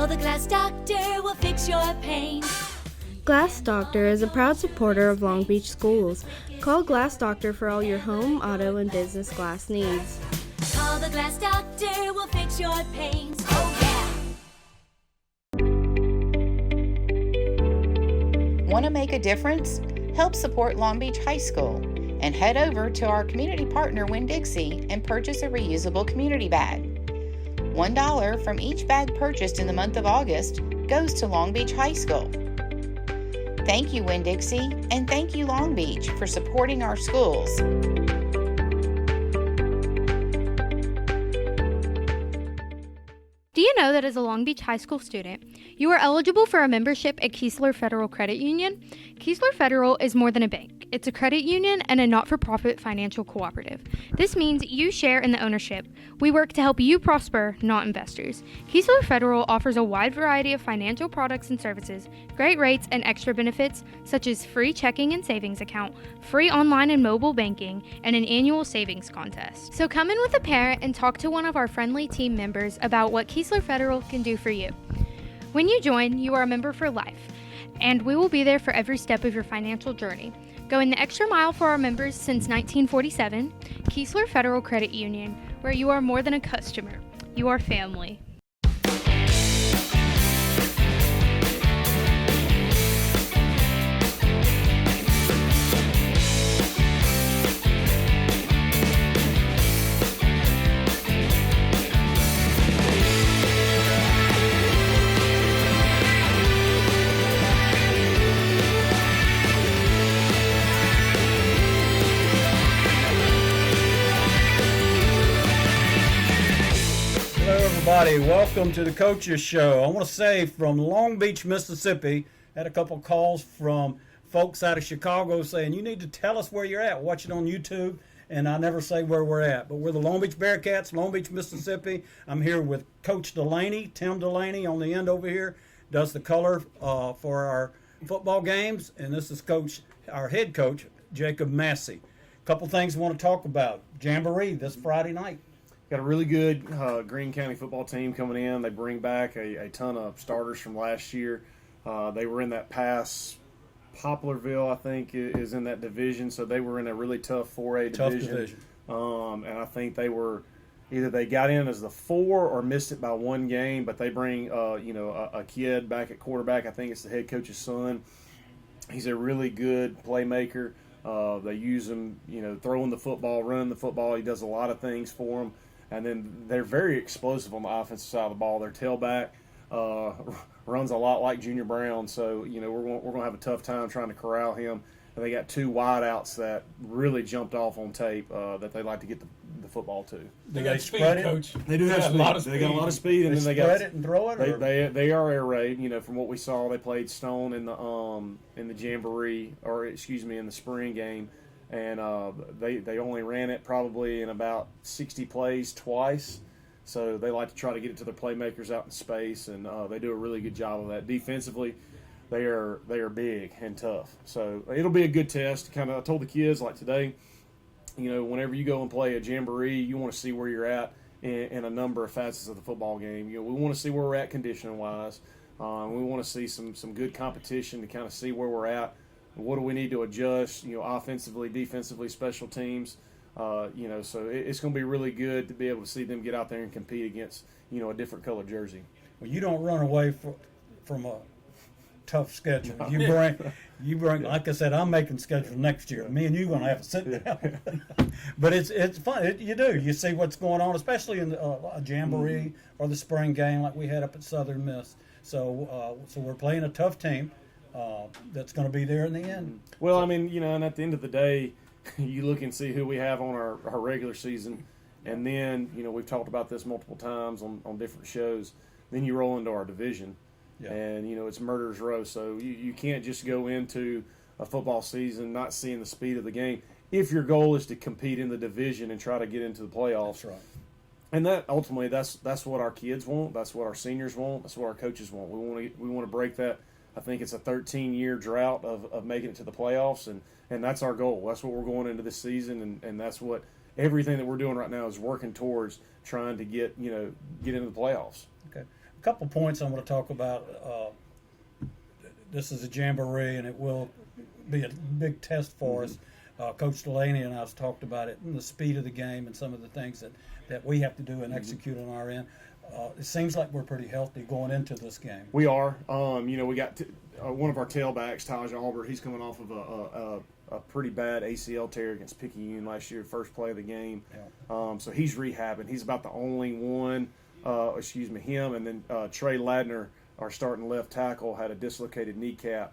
Call the Glass Doctor, we'll fix your pain. Glass Doctor is a proud supporter of Long Beach schools. Call Glass Doctor for all your home, auto, and business glass needs. Call the Glass Doctor, we'll fix your pains. Oh yeah! Want to make a difference? Help support Long Beach High School and head over to our community partner Winn-Dixie and purchase a reusable community bag. $1 from each bag purchased in the month of August goes to Long Beach High School. Thank you, Winn-Dixie, and thank you, Long Beach, for supporting our schools. Do you know that as a Long Beach High School student, you are eligible for a membership at Keesler Federal Credit Union? Keesler Federal is more than a bank. It's a credit union and a not-for-profit financial cooperative. This means you share in the ownership. We work to help you prosper, not investors. Keesler Federal offers a wide variety of financial products and services, great rates and extra benefits, such as free checking and savings account, free online and mobile banking, and an annual savings contest. So come in with a parent and talk to one of our friendly team members about what Keesler Federal can do for you. When you join, you are a member for life, and we will be there for every step of your financial journey. Going the extra mile for our members since 1947, Keesler Federal Credit Union, where you are more than a customer, you are family. Everybody, welcome to the Coaches Show. I want to say from Long Beach, Mississippi, had a couple calls from folks out of Chicago saying you need to tell us where you're at. Watch it on YouTube, and I never say where we're at. But we're the Long Beach Bearcats, Long Beach, Mississippi. I'm here with Coach Delaney, Tim Delaney on the end over here, does the color for our football games, and this is our head coach, Jacob Massey. A couple things I want to talk about. Jamboree this Friday night. Got a really good Greene County football team coming in. They bring back a ton of starters from last year. They were in that pass. Poplarville, I think, is in that division, so they were in a really tough 4A division. And I think they were either they got in as the 4 or missed it by one game. But they bring a kid back at quarterback. I think it's the head coach's son. He's a really good playmaker. They use him, throwing the football, running the football. He does a lot of things for them. And then they're very explosive on the offensive side of the ball. Their tailback runs a lot like Junior Brown, so we're going to have a tough time trying to corral him. And they got 2 wideouts that really jumped off on tape that they like to get the football to. They got speed, Coach. They do have speed. They got a lot of speed, and then they spread it and throw it. They are air raid. From what we saw, they played Stone in the Jamboree, in the spring game. And they only ran it probably in about 60 plays twice. So they like to try to get it to their playmakers out in space, and they do a really good job of that. Defensively, they are big and tough. So it'll be a good test. I told the kids, like today, whenever you go and play a Jamboree, you want to see where you're at in a number of facets of the football game. We want to see where we're at conditioning-wise. We want to see some good competition to kind of see where we're at. What do we need to adjust, offensively, defensively, special teams? So it's going to be really good to be able to see them get out there and compete against, a different colored jersey. Well, you don't run away from a tough schedule. You bring. Like I said, I'm making schedule next year. Me and you are going to have to sit down. But it's fun. You do. You see what's going on, especially in a Jamboree or the spring game like we had up at Southern Miss. So we're playing a tough team. That's going to be there in the end. Well, and at the end of the day, you look and see who we have on our regular season, and then, we've talked about this multiple times on different shows, then you roll into our division, and, it's murderer's row, so you can't just go into a football season not seeing the speed of the game if your goal is to compete in the division and try to get into the playoffs. That's right. And that ultimately, that's what our kids want, that's what our seniors want, that's what our coaches want. We want to break that. I think it's a 13-year drought of making it to the playoffs, and that's our goal. That's what we're going into this season, and that's what everything that we're doing right now is working towards trying to get into the playoffs. Okay. couple points I want to talk about. This is a jamboree, and it will be a big test for us. Coach Delaney and I have talked about it, and the speed of the game and some of the things that we have to do and execute on our end. It seems like we're pretty healthy going into this game. We are. We got one of our tailbacks, Taj Albert. He's coming off of a pretty bad ACL tear against Picayune last year, first play of the game. Yeah. So he's rehabbing. He's about the only one. Him and then Trey Ladner, our starting left tackle, had a dislocated kneecap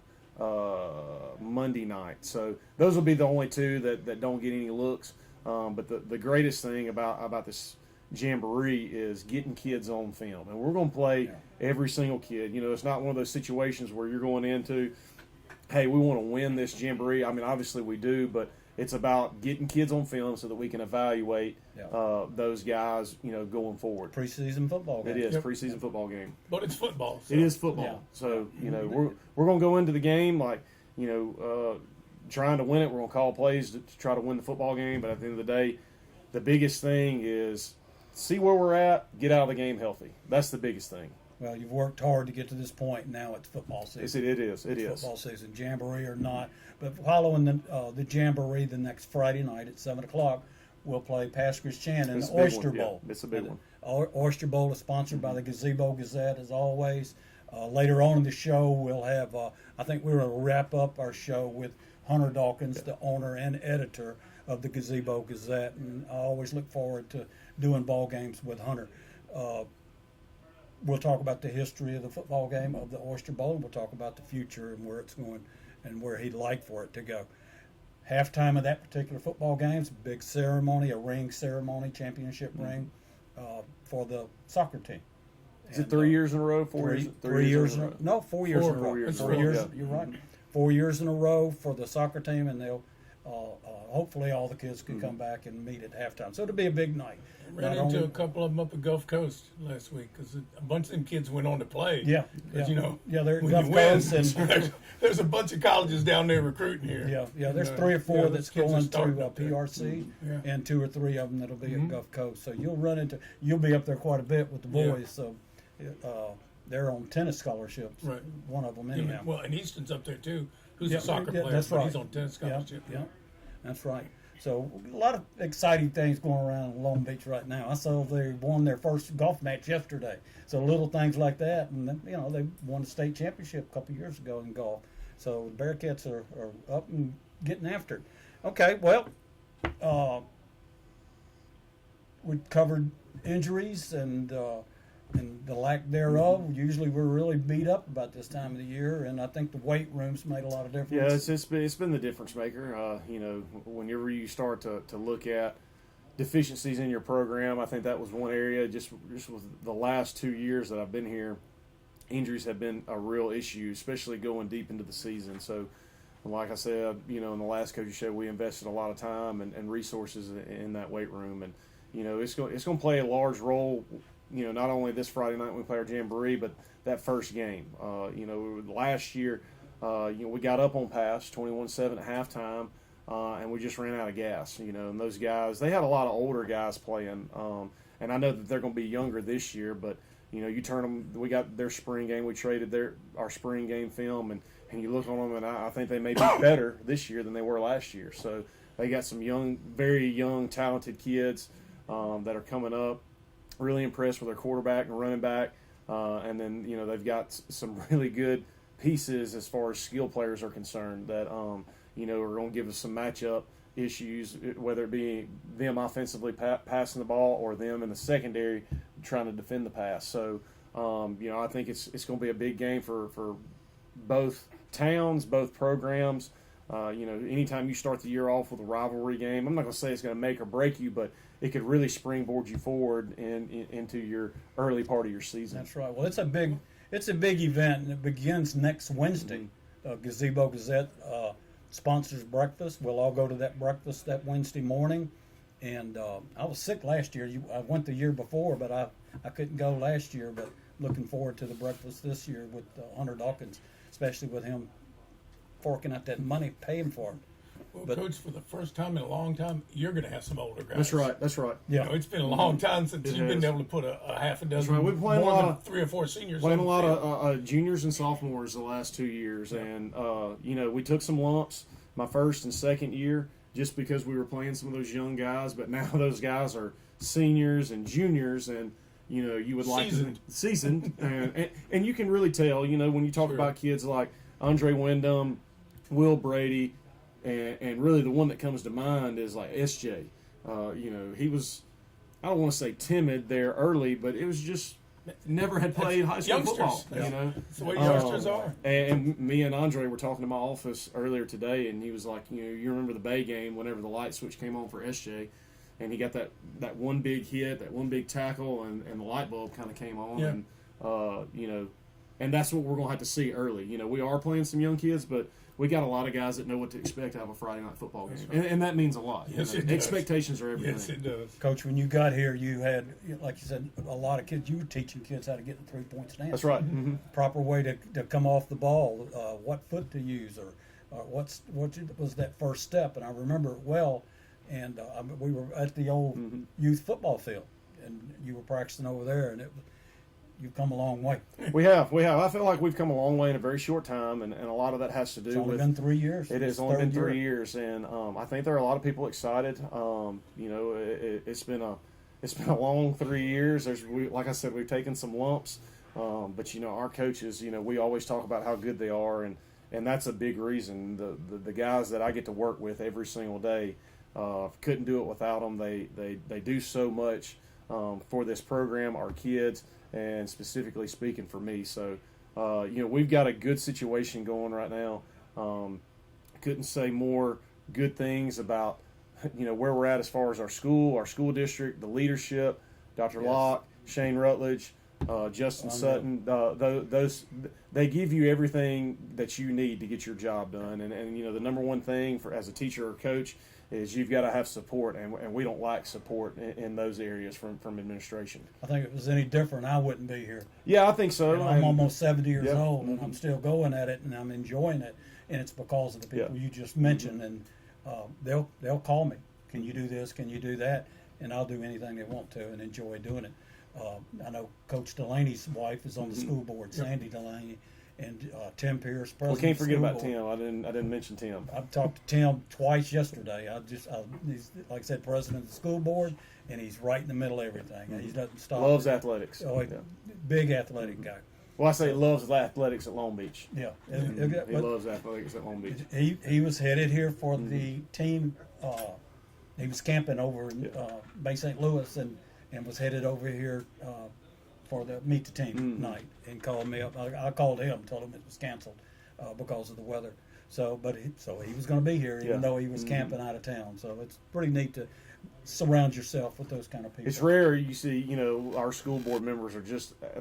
Monday night. So those will be the only two that don't get any looks. But the greatest thing about this jamboree is getting kids on film, and we're going to play every single kid. It's not one of those situations where you're going into, hey, we want to win this jamboree. I mean, obviously we do, but it's about getting kids on film so that we can evaluate those guys, going forward. Preseason football game. It is preseason football game, but it's football. So. It is football. Yeah. So we're going to go into the game like trying to win it. We're going to call plays to try to win the football game. But at the end of the day, the biggest thing is see where we're at, get out of the game healthy. That's the biggest thing. Well, you've worked hard to get to this point. Now it's football season. It is. Football season, jamboree or not. But following the jamboree the next Friday night at 7 o'clock, we'll play Pascrest Chan in the Oyster Bowl. Yeah, it's a big one. Oyster Bowl is sponsored by the Gazebo Gazette, as always. Later on in the show, we'll have, I think we're going to wrap up our show with Hunter Dawkins, the owner and editor of the Gazebo Gazette. And I always look forward to doing ball games with Hunter. We'll talk about the history of the football game of the Oyster Bowl, and we'll talk about the future and where it's going and where he'd like for it to go. Halftime of that particular football game is a big ceremony, a ring ceremony, championship ring for the soccer team. Is it 3 years in a row? 4 years? 3 years in a row. No, 4 years in a row. 4 years. 4 years. Yeah. You're right. 4 years in a row for the soccer team, and they'll hopefully all the kids can come back and meet at halftime. So it'll be a big night. Ran into a couple of them up at Gulf Coast last week because a bunch of them kids went on to play. Yeah. They're at when Gulf you win, Coast, and there's a bunch of colleges down there recruiting here. There's 3 or 4 that's those kids are going to starting up there. PRC, Yeah. and 2 or 3 of them that'll be at Gulf Coast. So you'll be up there quite a bit with the boys. So they're on tennis scholarships. Right. One of them anyhow. Well, and Easton's up there too, who's a soccer player, that's but right. he's on tennis scholarship. Yeah, that's right. So a lot of exciting things going around in Long Beach right now. I saw they won their first golf match yesterday. So little things like that, and then, they won the state championship a couple years ago in golf. So the Bearcats are up and getting after it. Okay, well, we covered injuries and the lack thereof. Usually we're really beat up about this time of the year, and I think the weight room's made a lot of difference. Yeah, it's been the difference maker. Whenever you start to look at deficiencies in your program, I think that was one area. Just with the last 2 years that I've been here, injuries have been a real issue, especially going deep into the season. So, like I said, in the last coaching show, we invested a lot of time and resources in that weight room, and it's going to play a large role. Not only this Friday night when we play our jamboree, but that first game. Last year, we got up on pass 21-7 at halftime, and we just ran out of gas. And those guys, they had a lot of older guys playing, and I know that they're going to be younger this year. But you turn them. We got their spring game. We traded our spring game film, and you look on them, and I think they may be better this year than they were last year. So they got some young, very young, talented kids that are coming up. Really impressed with their quarterback and running back, and then they've got some really good pieces as far as skill players are concerned that are going to give us some matchup issues, whether it be them offensively passing the ball or them in the secondary trying to defend the pass. So I think it's going to be a big game for both towns, both programs. Anytime you start the year off with a rivalry game, I'm not going to say it's going to make or break you, but it could really springboard you forward into your early part of your season. That's right. Well, it's a big event, and it begins next Wednesday. Gazebo Gazette sponsors breakfast. We'll all go to that breakfast that Wednesday morning. And I was sick last year. I went the year before, but I couldn't go last year. But looking forward to the breakfast this year with Hunter Dawkins, especially with him forking out that money, paying for it. Well, But- Coach, for the first time in a long time, you're going to have some older guys. That's right. That's right. You know, it's been a long time since It you've been has. able to put a half a dozen, right. We've played a more lot than of- 3 or 4 seniors. Playing a on the lot field. of juniors and sophomores the last 2 years, and we took some lumps my first and second year just because we were playing some of those young guys. But now those guys are seniors and juniors, and you would like seasoned, and you can really tell. When you talk Sure. about kids like Andre Wyndham, Will Brady, and really the one that comes to mind is like SJ. He was, I don't want to say timid there early, but it was just never had played high school youngsters. football. That's the way youngsters are. And me and Andre were talking to my office earlier today, and he was like, you remember the Bay game whenever the light switch came on for SJ, and he got that one big hit, that one big tackle, and the light bulb kind of came on. Yeah. And and that's what we're going to have to see early. We are playing some young kids, but we got a lot of guys that know what to expect out of a Friday night football game, and that means a lot. Yes, it does. Expectations are everything. Yes, it does. Coach, when you got here, you had, like you said, a lot of kids. You were teaching kids how to get the 3-point stance. That's right. Mm-hmm. Proper way to come off the ball, what foot to use, or what was that first step. And I remember it well. And we were at the old youth football field, and you were practicing over there, and you've come a long way. We have. I feel like we've come a long way in a very short time, and a lot of that has to do It's only with. been 3 years. It has only been 3 years, and I think there are a lot of people excited. It's been a long 3 years. Like I said, we've taken some lumps, but our coaches, we always talk about how good they are, and that's a big reason. The guys that I get to work with every single day, couldn't do it without them. They do so much for this program, our kids, and specifically speaking for me. So, we've got a good situation going right now. Couldn't say more good things about, where we're at as far as our school district, the leadership, Dr. Locke, Shane Rutledge, Justin Sutton. Those they give you everything that you need to get your job done. And the number one thing as a teacher or coach is you've got to have support, and we don't lack support in those areas from administration. I think if it was any different, I wouldn't be here. Yeah, I think so. I'm almost 70 years Yep. old, and I'm still going at it, and I'm enjoying it. And it's because of the people you just mentioned. And they'll call me. Can you do this? Can you do that? And I'll do anything they want to, and enjoy doing it. I know Coach Delaney's wife is on the school board, Sandy Delaney, and Tim Pierce, president. We can't of the forget school about board. Tim. I didn't mention Tim. I've talked to Tim twice yesterday. He's, like I said, president of the school board, and he's right in the middle of everything. He doesn't stop. Loves athletics. Oh, big athletic guy. Well, I say loves athletics at Long Beach. Yeah, He loves athletics at Long Beach. He was headed here for the team. He was camping over in Bay St. Louis, and was headed over here for the meet the team night, and called me up. I called him, told him it was canceled because of the weather. So he was going to be here, even though he was camping out of town. So it's pretty neat to surround yourself with those kind of people. It's rare you see, our school board members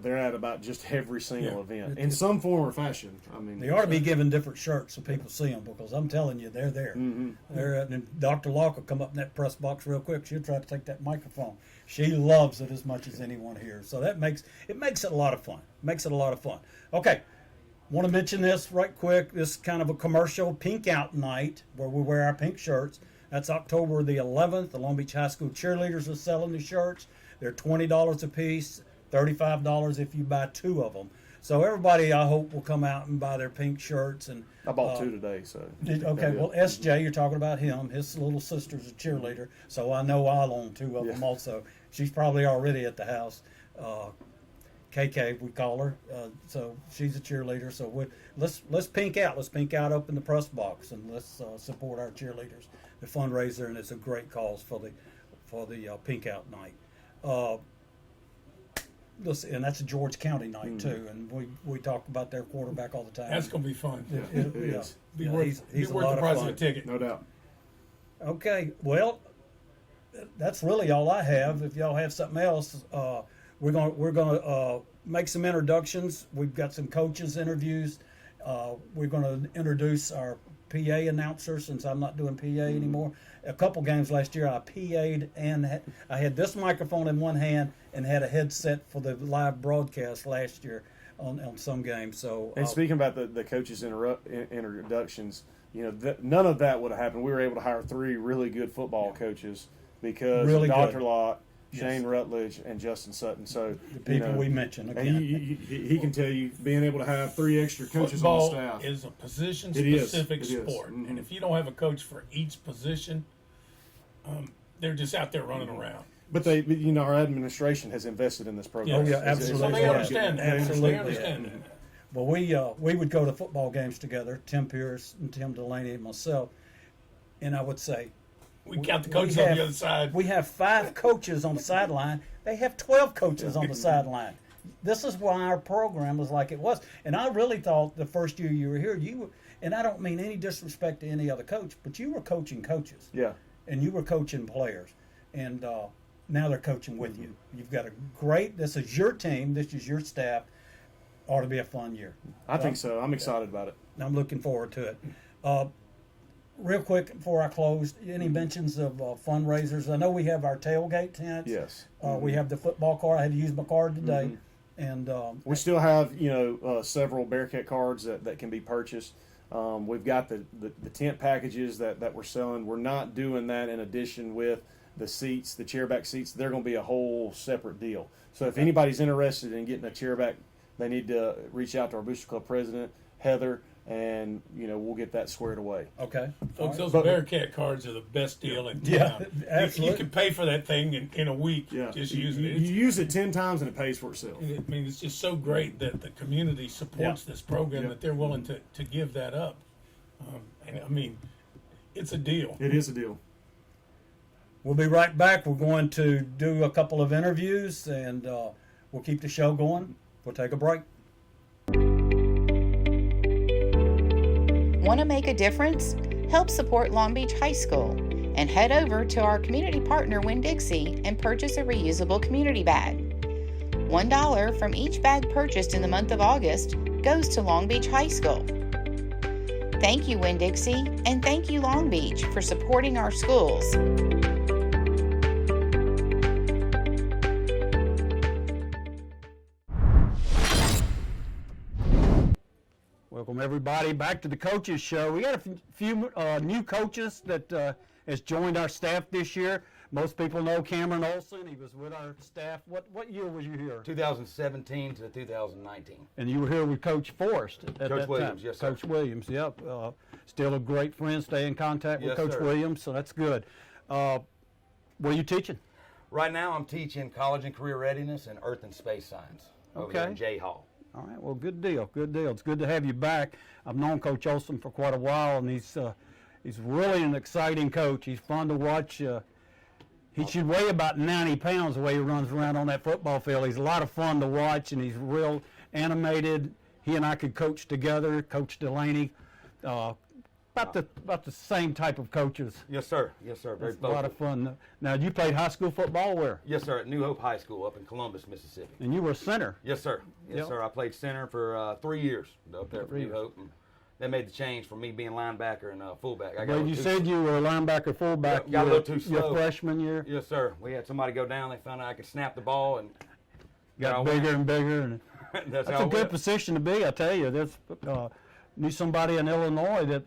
they're at about just every single event in some form or fashion. I mean, They ought to be given different shirts so people see them, because I'm telling you, they're there. And Dr. Locke will come up in that press box real quick. She'll try to take that microphone. She loves it as much as anyone here. So that makes it a lot of fun. Okay, want to mention this right quick. This is kind of a commercial pink out night where we wear our pink shirts. That's October the 11th. The Long Beach High School cheerleaders are selling the shirts. They're $20 a piece, $35 if you buy 2 of them. So everybody, I hope, will come out and buy their pink shirts. And I bought 2 today. So okay, well, SJ, you're talking about him. His little sister's a cheerleader, so I know I'll own 2 of them also. She's probably already at the house. KK, we call her. So she's a cheerleader. So let's pink out. Let's pink out up in the press box, and let's support our cheerleaders. The fundraiser, and it's a great cause for the pink out night. And that's a George County night too, and we talk about their quarterback all the time. That's going to be fun. it is. Be Yeah, worth, he's be a worth lot the of price fun. of a ticket. No doubt. Okay, well, that's really all I have. If y'all have something else, we're gonna make some introductions. We've got some coaches interviews. We're gonna introduce our PA announcer, since I'm not doing PA anymore. A couple games last year, I PA'd, and I had this microphone in one hand and had a headset for the live broadcast last year on some games. So And speaking about the coaches' introductions, none of that would have happened. We were able to hire 3 really good football coaches because Really Dr. good. Locke, Yes. Shane Rutledge, and Justin Sutton. So The people we mentioned and again. he can tell you, being able to have 3 extra coaches on the Football staff. is a position It is. specific It is. sport, Mhm. and if you don't have a coach for each position, they're just out there running around. But our administration has invested in this program. Oh, yeah, So absolutely. they understand that. Absolutely. They understand that. Well, we would go to football games together, Tim Pierce and Tim Delaney and myself, and I would say, We count the we coaches on have- the other side. we have 5 coaches on the sideline. They have 12 coaches on the sideline. This is why our program was like it was. And I really thought the first year you were here, and I don't mean any disrespect to any other coach, but you were coaching coaches. Yeah. And you were coaching players. And now they're coaching with you. You've got this is your team, this is your staff. Ought to be a fun year. I think so. I'm excited about it. I'm looking forward to it. Real quick before I close, any mentions of fundraisers? I know we have our tailgate tents. Yes. We have the football card. I had to use my card today. And We still have, several Bearcat cards that can be purchased. We've got the tent packages that we're selling. We're not doing that in addition with the seats, the chairback seats. They're going to be a whole separate deal. So if anybody's interested in getting a chairback, they need to reach out to our Booster Club president, Heather, and we'll get that squared away. okay. Folks, those But- Bearcat cards are the best deal in Yeah, town. absolutely. You can pay for that thing in a week Yeah. just you, using it. you use it 10 times and it pays for itself. I mean, it's just so great that the community supports this program, Yeah. that they're willing to give that up. And I mean, it's a deal. It is a deal. We'll be right back. We're going to do a couple of interviews, and we'll keep the show going. We'll take a break. Want to make a difference? Help support Long Beach High School and head over to our community partner Winn-Dixie and purchase a reusable community bag. $1 from each bag purchased in the month of August goes to Long Beach High School. Thank you, Winn-Dixie, and thank you, Long Beach, for supporting our schools. Welcome everybody back to the Coaches Show. We got a few new coaches that has joined our staff this year. Most people know Cameron Olson. He was with our staff. What year was you here? 2017 to 2019. And you were here with Coach Forrest at Coach that Williams, time. yes, sir. Coach Williams, yep. Still a great friend. Stay in contact with Yes, Coach sir. Williams, so that's good. What are you teaching? Right now, I'm teaching college and career readiness and earth and space science over here Okay. in J Hall. All right, well, good deal, good deal. It's good to have you back. I've known Coach Olson for quite a while, and he's really an exciting coach. He's fun to watch. He should weigh about 90 pounds the way he runs around on that football field. He's a lot of fun to watch, and he's real animated. He and I could coach together, Coach Delaney. About the same type of coaches. Yes, sir. Yes, sir. Very It's a lot of vocal. fun. Now, you played high school football where? Yes, sir. At New Hope High School up in Columbus, Mississippi. And you were a center. Yes, sir. Yes, Yep. sir. I played center for 3 years up there for 3 New years. Hope. And they made the change from me being linebacker and fullback. I got a Well, little you too- said you were a linebacker, fullback. Yep, got a your- little too Your slow. freshman year. Yes, sir. We had somebody go down. They found out I could snap the ball, and Got I bigger went. and bigger. And that's that's how a it good went. position to be, I tell you. There's knew somebody in Illinois that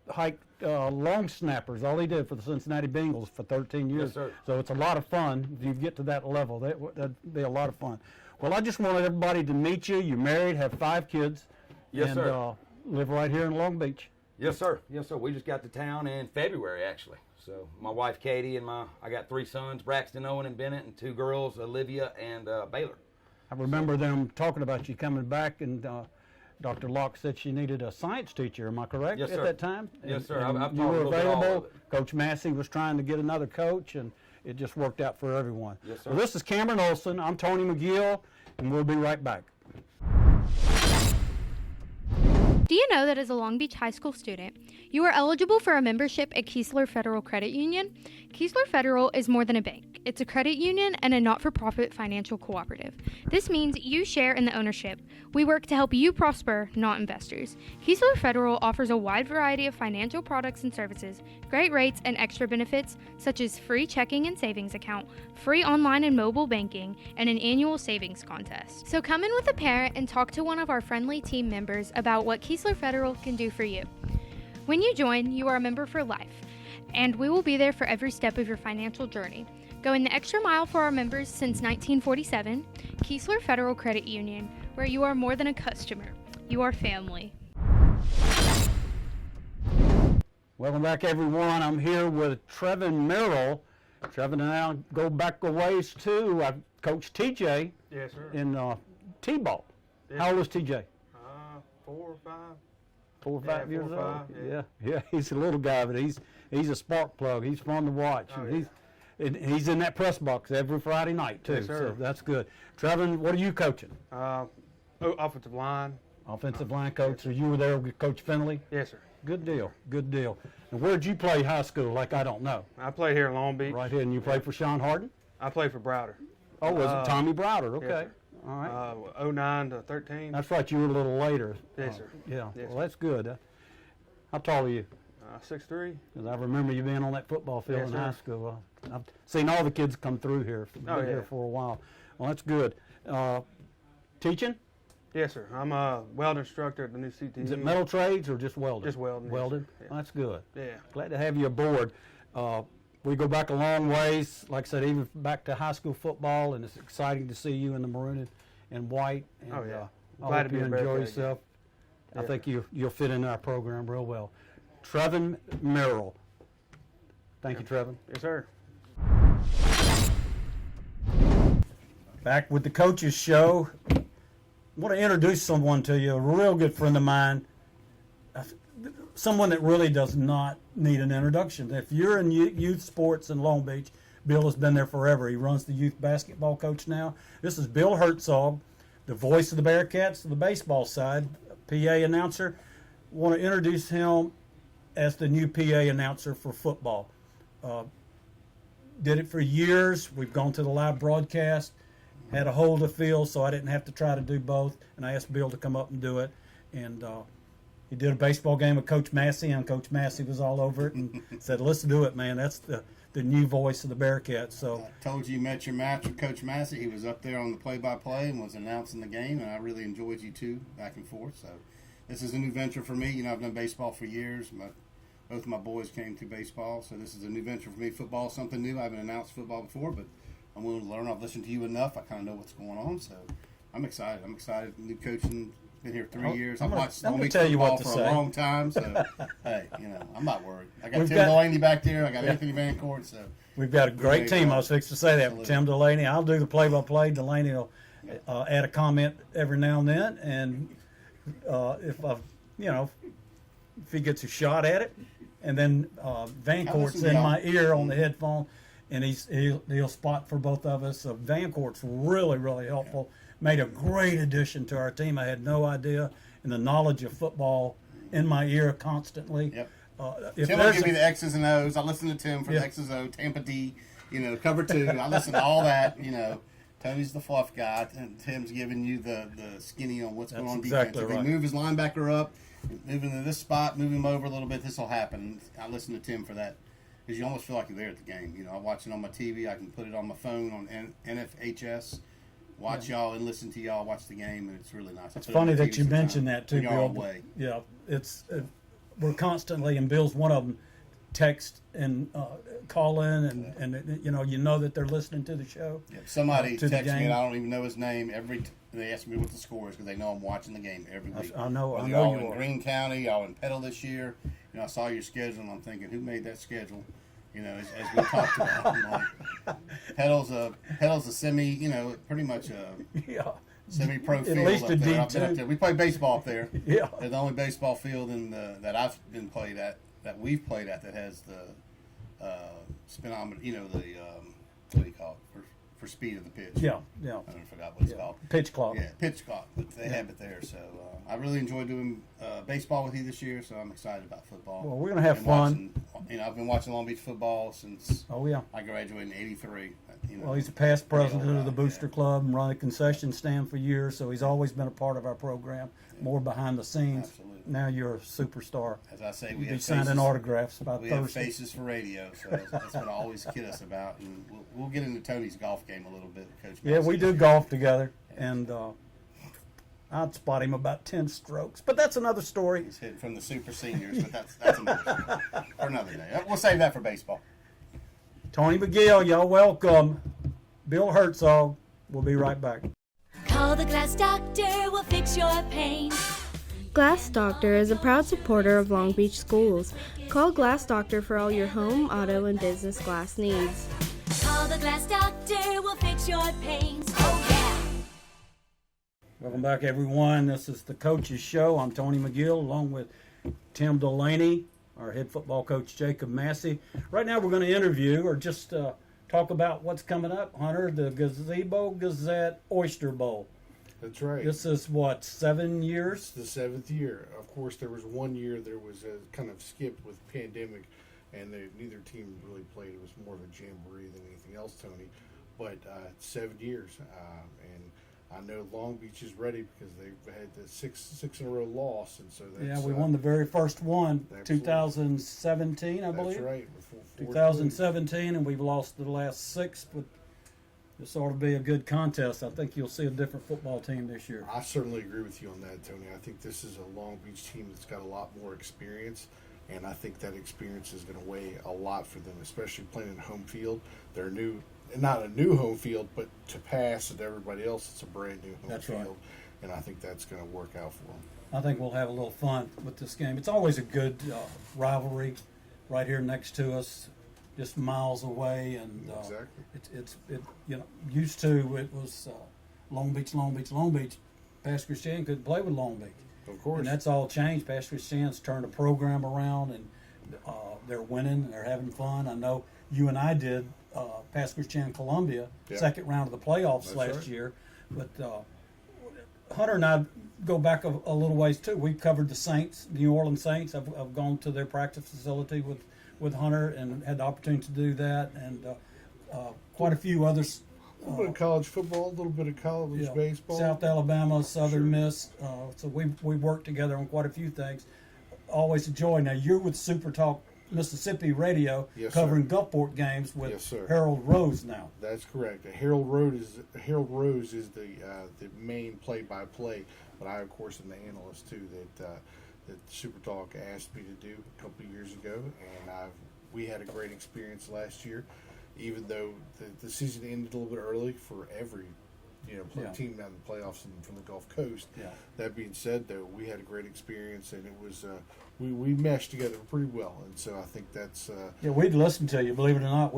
hiked long snappers. All he did for the Cincinnati Bengals for 13 years. Yes, sir. So it's a lot of fun if you get to that level. That'd be a lot of fun. Well, I just wanted everybody to meet you. You're married, have 5 kids, Yes, and sir. Live right here in Long Beach. Yes, sir. Yes, sir. We just got to town in February, actually. So my wife Katie and I got 3 sons: Braxton, Owen, and Bennett, and 2 girls, Olivia and Baylor. I remember them talking about you coming back, and Dr. Locke said she needed a science teacher. Am I correct? Yes, at sir. that time? Yes, sir. And I've you taught a were little bit all available. of it. Coach Massey was trying to get another coach, and it just worked out for everyone. Yes, sir. Well, this is Cameron Olson. I'm Tony McGill, and we'll be right back. Do you know that as a Long Beach High School student, you are eligible for a membership at Keesler Federal Credit Union? Keesler Federal is more than a bank. It's a credit union and a not-for-profit financial cooperative. This means you share in the ownership. We work to help you prosper, not investors. Keesler Federal offers a wide variety of financial products and services, great rates and extra benefits, such as free checking and savings account, free online and mobile banking, and an annual savings contest. So come in with a parent and talk to one of our friendly team members about what Keesler Federal can do for you. When you join, you are a member for life, and we will be there for every step of your financial journey. Going the extra mile for our members since 1947, Keesler Federal Credit Union, where you are more than a customer, you are family. Welcome back, everyone. I'm here with Trevin Merrill. Trevin and I go back a ways too. I coached TJ Yes, sir. in T-ball. Yes. How old is TJ? 4 or 5. 4 or Yeah, 5 years 4 or old. 5, Yeah, yeah. yeah. He's a little guy, but he's a spark plug. He's fun to watch. Oh, And he's in that press box every Friday night too. Yes, sir. So that's good. Trevin, what are you coaching? Offensive line. Offensive line coach. So you were there with Coach Finley. Yes, sir. Good deal. Good deal. And where'd you play high school? Like I don't know. I play here in Long Beach. Right here, and you played for Sean Harden. I play for Browder. Oh, was it Tommy Browder? Okay. sir. All right. 09 to 13. That's right. You were a little later. Yes, sir. Yeah. Yes, Well, that's good. How tall are you? 6'3". Because I remember you being on that football field Yes, in sir. high school. I've seen all the kids come through here. Been Oh, yeah. here for a while. Well, that's good. Teaching? Yes, sir. I'm a weld instructor at the new CTE. Is it metal trades or just welding? Just welding, yes, Welding? sir. Yeah. Well, that's good. Yeah. Glad to have you aboard. We go back a long ways, like I said, even back to high school football, and it's exciting to see you in the maroon and white. And, Oh, yeah. I Glad hope to be you a enjoy Bearcat yourself. I Yeah. think you'll fit in our program real well. Trevin Merrill. Thank you, Trevin. Yes, sir. Back with the Coaches Show. I want to introduce someone to you, a real good friend of mine, someone that really does not need an introduction. If you're in youth sports in Long Beach, Bill has been there forever. He runs the youth basketball coach now. This is Bill Herzog, the voice of the Bearcats, the baseball side, PA announcer. I want to introduce him as the new PA announcer for football. Did it for years. We've gone to the live broadcast. Had a hold of field, so I didn't have to try to do both. And I asked Bill to come up and do it. And he did a baseball game with Coach Massey, and Coach Massey was all over it and said, "Let's do it, man. That's the new voice of the Bearcats." So I told you met your match with Coach Massey. He was up there on the play-by-play and was announcing the game, and I really enjoyed you two back and forth. So this is a new venture for me. You know, I've done baseball for years. Both of my boys came through baseball, so this is a new venture for me. Football is something new. I haven't announced football before, but I'm willing to learn. I've listened to you enough. I kind of know what's going on, so I'm excited. I'm excited. New coaching. Been here 3 years. I've watched Long Beach football for a long time, so hey, you know, I'm not worried. I got Tim Delaney back there. I got Anthony Vancourt, so we've got a great team. I was fixing to say that. Absolutely. Tim Delaney. I'll do the play-by-play. Delaney will add a comment every now and then, and if he gets a shot at it, and then Vancourt's in my ear on the headphone, and he'll spot for both of us. So Vancourt's really, really helpful. Made a great addition to our team. I had no idea, and the knowledge of football in my ear constantly. Yep. If Tim will there's give me the X's and O's. I listen to Tim for the X's and O's, Tampa D, cover 2. I listen to all that, Tony's the fluff guy, and Tim's giving you the skinny on what's going on exactly defense. If right. they move his linebacker up, move him to this spot, move him over a little bit, this will happen. I listen to Tim for that because you almost feel like you're there at the game. I watch it on my TV. I can put it on my phone on NFHS. Watch y'all and listen to y'all watch the game, and it's really nice. It's funny that you mentioned that too, Bill. Yeah, we're constantly, and Bill's one of them, text and call in, and you know that they're listening to the show. Yeah, somebody to texts me, and I don't even know his name. They ask me what the score is because they know I'm watching the game every week. I know y'all you in are. Greene County, y'all in Petal this year. I saw your schedule, and I'm thinking, who made that schedule? As we talked about. Petal's a semi, pretty much a semi-pro field. At least a up there. D2. I've been up there. We play baseball up there. Yeah. They're the only baseball field that I've been played at, that we've played at, that has the spinometer, what do you call it, for speed of the pitch. Yeah. I forgot what it's called. Pitch clock. Yeah, pitch clock. But they have it there. So I really enjoyed doing baseball with you this year, so I'm excited about football. Well, we're going to have fun. I've been watching Long Beach football since I graduated in '83. Well, he's a past president of the Booster Club and run a concession stand for years, so he's always been a part of our program, more behind the scenes. Absolutely. Now you're a superstar. As I say, You'll be signing autographs by we Thursday. have faces for radio, so that's what I always kid us about. And we'll get into Tony's golf game a little bit, Coach. Yeah, we do golf together, and I'd spot him about 10 strokes. But that's another story. He's hitting from the super seniors, but that's another story for another day. We'll save that for baseball. Tony McGill, y'all welcome. Bill Herzog. We'll be right back. Call the Glass Doctor, we'll fix your pain. Glass Doctor is a proud supporter of Long Beach schools. Call Glass Doctor for all your home, auto, and business glass needs. Call the Glass Doctor, we'll fix your pains. Oh yeah! Welcome back, everyone. This is the Coaches Show. I'm Tony McGill, along with Tim Delaney, our head football coach, Jacob Massey. Right now, we're going to interview or just talk about what's coming up, Hunter, the Gazebo Gazette Oyster Bowl. That's right. This is what, 7 years? It's the 7th year. Of course, there was 1 year there was a kind of skipped with pandemic, and neither team really played. It was more of a jamboree than anything else, Tony. But 7 years, and I know Long Beach is ready because they've had the six in a row loss, and so that's, Yeah, we won the very first one, absolutely. 2017, I believe. That's right. 2017, and we've lost the last 6, but this ought to be a good contest. I think you'll see a different football team this year. I certainly agree with you on that, Tony. I think this is a Long Beach team that's got a lot more experience, and I think that experience is going to weigh a lot for them, especially playing in home field. They're new, not a new home field, but to pass at everybody else, it's a brand new home field, right. And I think that's going to work out for them. I think we'll have a little fun with this game. It's always a good rivalry right here next to us, just miles away, and exactly. Used to it was Long Beach. Pastor Christian couldn't play with Long Beach. Of course. And that's all changed. Pastor Christian's turned the program around, and they're winning. They're having fun. I know you and I did Pastor Christian Columbia, second round of the playoffs last year. But Hunter and I go back a little ways too. We covered the Saints, New Orleans Saints. I've gone to their practice facility with Hunter and had the opportunity to do that, and quite a few others. A little bit of college football, a little bit of college baseball. South Alabama, Southern Miss. So we worked together on quite a few things. Always a joy. Now you're with Super Talk Mississippi Radio, covering Gulfport games with Harold Rose now. That's correct. Harold Rose is the main play-by-play, but I of course am the analyst too that Super Talk asked me to do a couple of years ago, and we had a great experience last year, even though the season ended a little bit early for every team down in the playoffs from the Gulf Coast. Yeah. That being said, though, we had a great experience, and it was we meshed together pretty well, and so I think that's we'd listen to you. Believe it or not,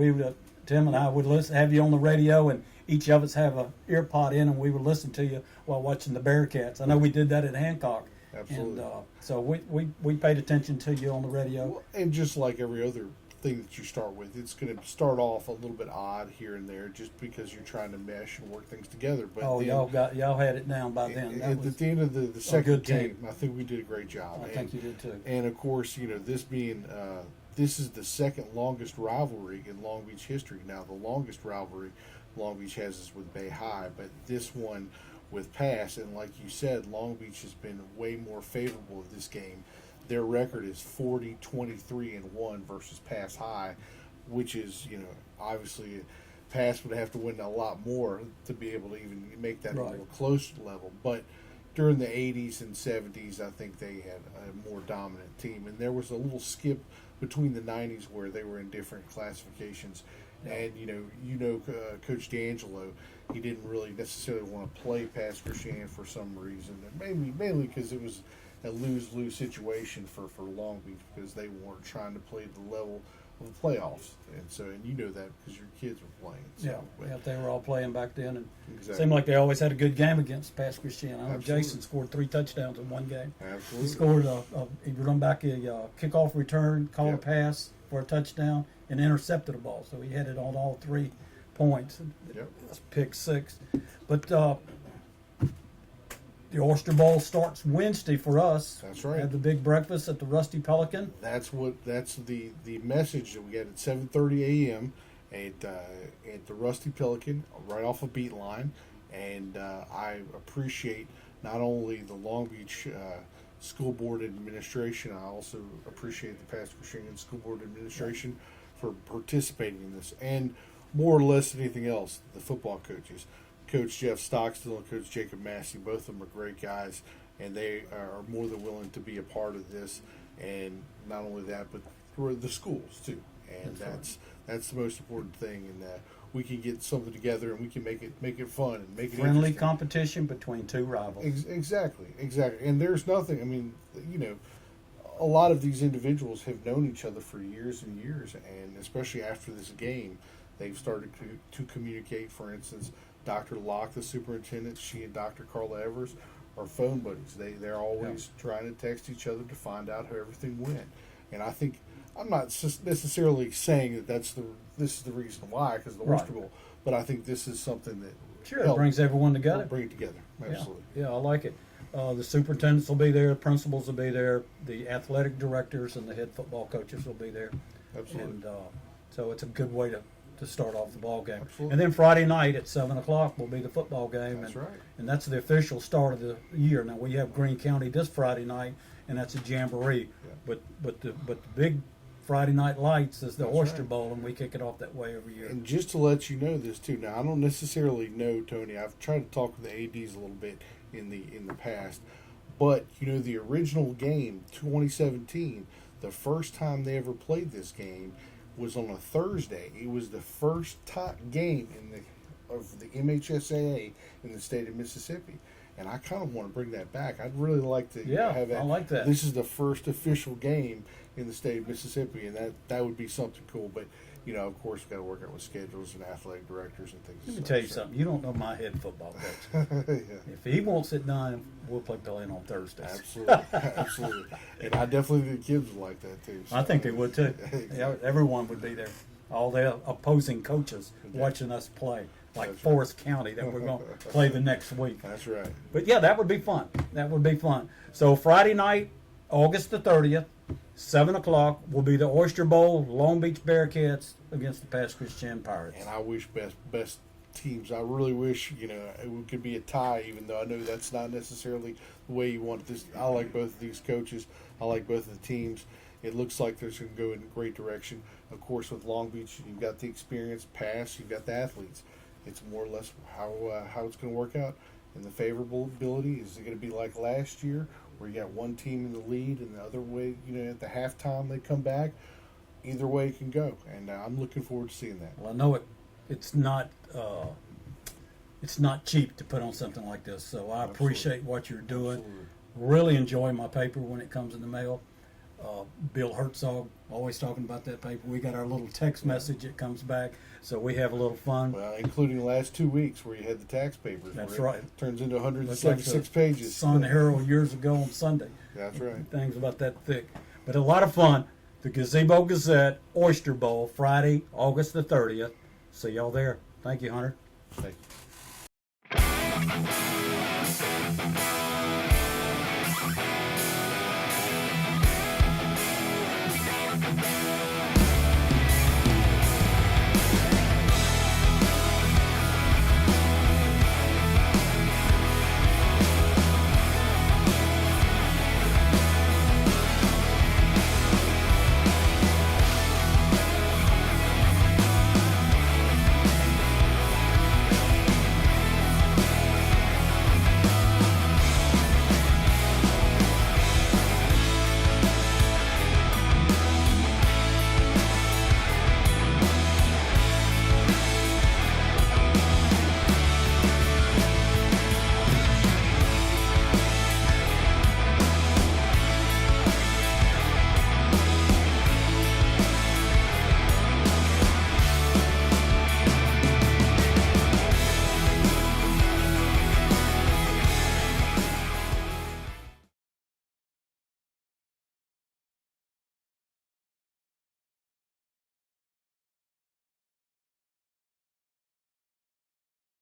Tim and I would have you on the radio, and each of us have a ear pod in, and we would listen to you while watching the Bearcats. I know we did that at Hancock. Absolutely. And so we paid attention to you on the radio. Well, and just like every other thing that you start with, it's going to start off a little bit odd here and there, just because you're trying to mesh and work things together. But y'all had it down by then. At the end of the second game, I think we did a great job. I think you did too. And of course, this is the second longest rivalry in Long Beach history. Now, the longest rivalry Long Beach has is with Bay High, but this one with Pass, and like you said, Long Beach has been way more favorable of this game. Their record is 40-23-1 versus Pass High, which is, obviously Pass would have to win a lot more to be able to even make that a little close level. But during the 80s and 70s, I think they had a more dominant team. And there was a little skip between the 90s where they were in different classifications. And, Coach D'Angelo, he didn't really necessarily want to play Pastor Shan for some reason. And mainly because it was a lose-lose situation for Long Beach, because they weren't trying to play the level of the playoffs. And you know that because your kids were playing. So, they were all playing back then. And exactly. It seemed like they always had a good game against Pass Christian. I know Jason scored 3 touchdowns in one game. Absolutely. He scored he run back a kickoff return, called a pass for a touchdown, and intercepted a ball. So he had it on all 3 points. That's pick 6. But the Oyster Bowl starts Wednesday for us. That's right. Have the big breakfast at the Rusty Pelican. That's the message that we get at 7:30 a.m. at the Rusty Pelican, right off of Beatline. And I appreciate not only the Long Beach School Board Administration, I also appreciate the Pastor Christian School Board Administration for participating in this, and more or less than anything else, the football coaches. Coach Jeff Stockstill and Coach Jacob Massey. Both of them are great guys, and they are more than willing to be a part of this. And not only that, but for the schools too. And that's the most important thing. And we can get something together, and we can make it fun and make it Friendly interesting. competition between two rivals. Exactly. And there's nothing. I mean, a lot of these individuals have known each other for years and years, and especially after this game, they've started to communicate. For instance, Dr. Locke, the superintendent, she and Dr. Carla Evers are phone buddies. They're always trying to text each other to find out how everything went. And I think I'm not necessarily saying that this is the reason why, because of the Oyster Bowl, but I think this is something that It brings everyone together. Bring it together. Absolutely. Yeah, I like it. The superintendents will be there, the principals will be there, the athletic directors and the head football coaches will be there. Absolutely. And so it's a good way to start off the ball game. Absolutely. And then Friday night at 7 o'clock will be the football game. That's right. And that's the official start of the year. Now we have Greene County this Friday night, and that's a jamboree. Yeah. But the big Friday Night Lights is the That's Oyster right. Bowl, and we kick it off that way every year. And just to let you know this too. Now I don't necessarily know, Tony. I've tried to talk with the ADs a little bit in the past, but the original game, 2017, the first time they ever played this game was on a Thursday. It was the first game of the MHSAA in the state of Mississippi. And I kind of want to bring that back. I'd really like to have that. I like that. This is the first official game in the state of Mississippi, and that would be something cool. But, of course, we've got to work out with schedules and athletic directors and things. Let me tell you something. You don't know my head football coach. If he wants it done, we'll play playing on Thursdays. Absolutely. Absolutely. And I definitely think the kids would like that, too. So. I think they would, too. Exactly. Yeah, everyone would be there. All the opposing coaches watching us play, like That's Forest County that we're going to play the next week. That's right. But, yeah, that would be fun. That would be fun. So Friday night, August the 30th, 7 o'clock, will be the Oyster Bowl, Long Beach Bearcats against the Pass Christian Pirates. And I wish best teams. I really wish, it could be a tie, even though I know that's not necessarily the way you want this. I like both of these coaches. I like both of the teams. It looks like they're going to go in a great direction. Of course, with Long Beach, you've got the experience, Pass, you've got the athletes. It's more or less how it's going to work out. And the favorability, is it going to be like last year, where you got one team in the lead and the other way, at the halftime they come back? Either way it can go, and I'm looking forward to seeing that. Well, I know it's not cheap to put on something like this, so I appreciate what you're doing. Absolutely. Really enjoy my paper when it comes in the mail. Bill Herzog, always talking about that paper. We got our little text message that comes back, so we have a little fun. Well, including the last 2 weeks where you had the tax papers. That's where right. It turns into Looks like 176 the pages. Sun Herald years ago on Sunday. That's right. Things about that thick. But a lot of fun. The Gazebo Gazette, Oyster Bowl, Friday, August the 30th. See y'all there. Thank you, Hunter. Thank you.